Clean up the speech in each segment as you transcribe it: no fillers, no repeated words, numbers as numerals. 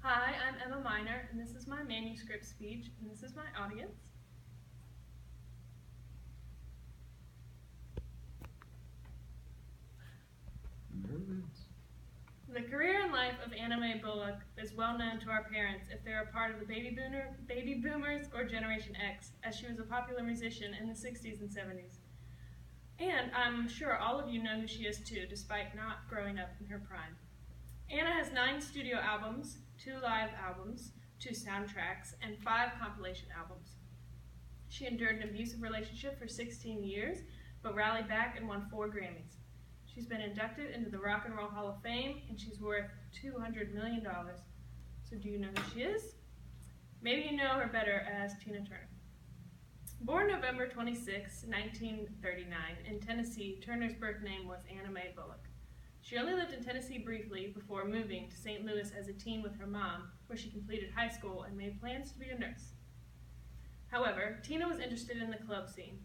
Hi, I'm Emma Miner, and this is my manuscript speech, and this is my audience. The career and life of Anna Mae Bullock is well known to our parents if they're a part of the baby boomers or Generation X, as she was a popular musician in the 60s and 70s. And I'm sure all of you know who she is too, despite not growing up in her prime. Anna has 9 studio albums, 2 live albums, 2 soundtracks, and 5 compilation albums. She endured an abusive relationship for 16 years, but rallied back and won 4 Grammys. She's been inducted into the Rock and Roll Hall of Fame, and she's worth $200 million. So do you know who she is? Maybe you know her better as Tina Turner. Born November 26, 1939, in Tennessee, Turner's birth name was Anna Mae Bullock. She only lived in Tennessee briefly before moving to St. Louis as a teen with her mom, where she completed high school and made plans to be a nurse. However, Tina was interested in the club scene.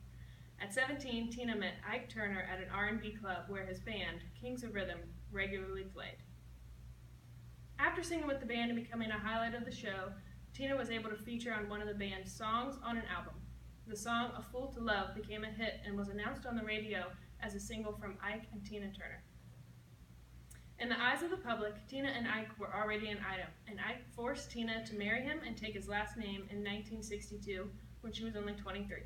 At 17, Tina met Ike Turner at an R&B club where his band, Kings of Rhythm, regularly played. After singing with the band and becoming a highlight of the show, Tina was able to feature on one of the band's songs on an album. The song A Fool to Love became a hit and was announced on the radio as a single from Ike and Tina Turner. In the eyes of the public, Tina and Ike were already an item, and Ike forced Tina to marry him and take his last name in 1962 when she was only 23.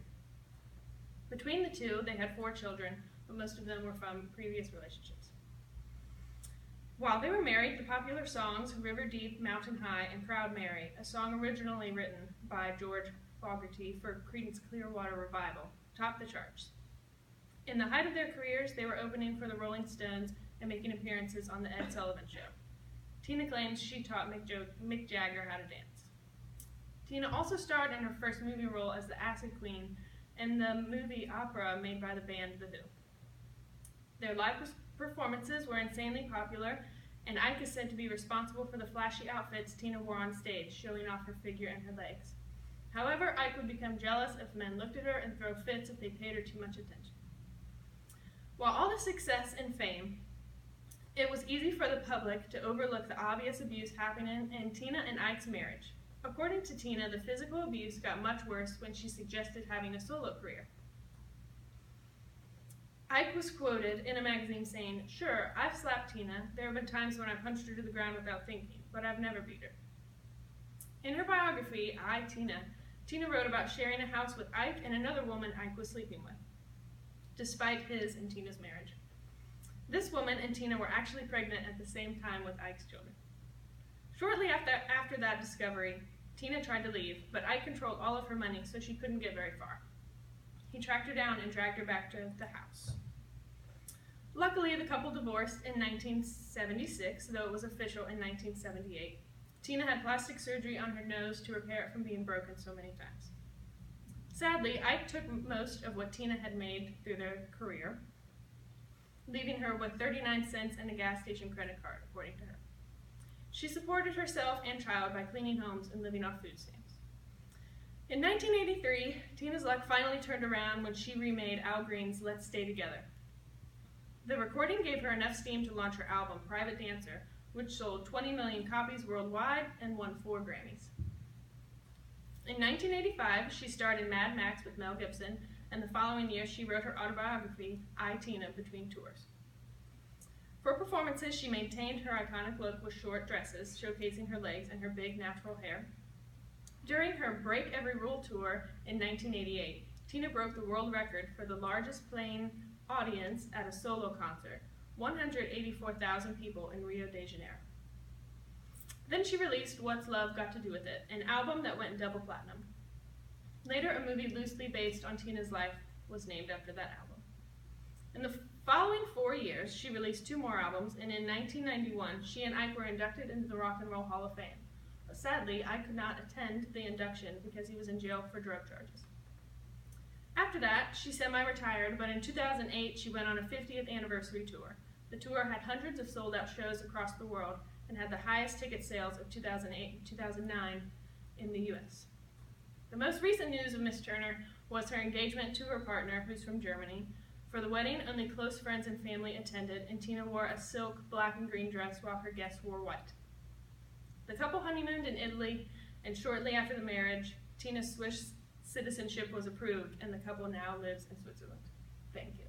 Between the two, they had 4 children, but most of them were from previous relationships. While they were married, the popular songs River Deep, Mountain High, and Proud Mary, a song originally written by George Fogerty for Creedence Clearwater Revival, topped the charts. In the height of their careers, they were opening for the Rolling Stones and making appearances on The Ed Sullivan Show. Tina claims she taught Mick Jagger how to dance. Tina also starred in her first movie role as the Acid Queen in the movie opera made by the band The Who. Their live performances were insanely popular, and Ike is said to be responsible for the flashy outfits Tina wore on stage, showing off her figure and her legs. However, Ike would become jealous if men looked at her and throw fits if they paid her too much attention. While all the success and fame, it was easy for the public to overlook the obvious abuse happening in Tina and Ike's marriage. According to Tina, the physical abuse got much worse when she suggested having a solo career. Ike was quoted in a magazine saying, "Sure, I've slapped Tina. There have been times when I punched her to the ground without thinking, but I've never beat her." In her biography, Tina wrote about sharing a house with Ike and another woman Ike was sleeping with, despite his and Tina's marriage. This woman and Tina were actually pregnant at the same time with Ike's children. Shortly after that discovery, Tina tried to leave, but Ike controlled all of her money, so she couldn't get very far. He tracked her down and dragged her back to the house. Luckily, the couple divorced in 1976, though it was official in 1978. Tina had plastic surgery on her nose to repair it from being broken so many times. Sadly, Ike took most of what Tina had made through their career, leaving her with 39 cents and a gas station credit card, according to her. She supported herself and child by cleaning homes and living off food stamps. In 1983, Tina's luck finally turned around when she remade Al Green's Let's Stay Together. The recording gave her enough steam to launch her album, Private Dancer, which sold 20 million copies worldwide and won 4 Grammys. In 1985, she starred in Mad Max with Mel Gibson, and the following year she wrote her autobiography, I, Tina, Between Tours. For performances, she maintained her iconic look with short dresses, showcasing her legs and her big natural hair. During her Break Every Rule tour in 1988, Tina broke the world record for the largest playing audience at a solo concert, 184,000 people in Rio de Janeiro. Then she released What's Love Got to Do With It, an album that went double platinum. Later, a movie loosely based on Tina's life was named after that album. In the following 4 years, she released 2 more albums, and in 1991, she and Ike were inducted into the Rock and Roll Hall of Fame. But sadly, Ike could not attend the induction because he was in jail for drug charges. After that, she semi-retired, but in 2008, she went on a 50th anniversary tour. The tour had hundreds of sold-out shows across the world and had the highest ticket sales of 2008 and 2009 in the U.S. The most recent news of Miss Turner was her engagement to her partner, who's from Germany. For the wedding, only close friends and family attended, and Tina wore a silk black and green dress while her guests wore white. The couple honeymooned in Italy, and shortly after the marriage, Tina's Swiss citizenship was approved, and the couple now lives in Switzerland. Thank you.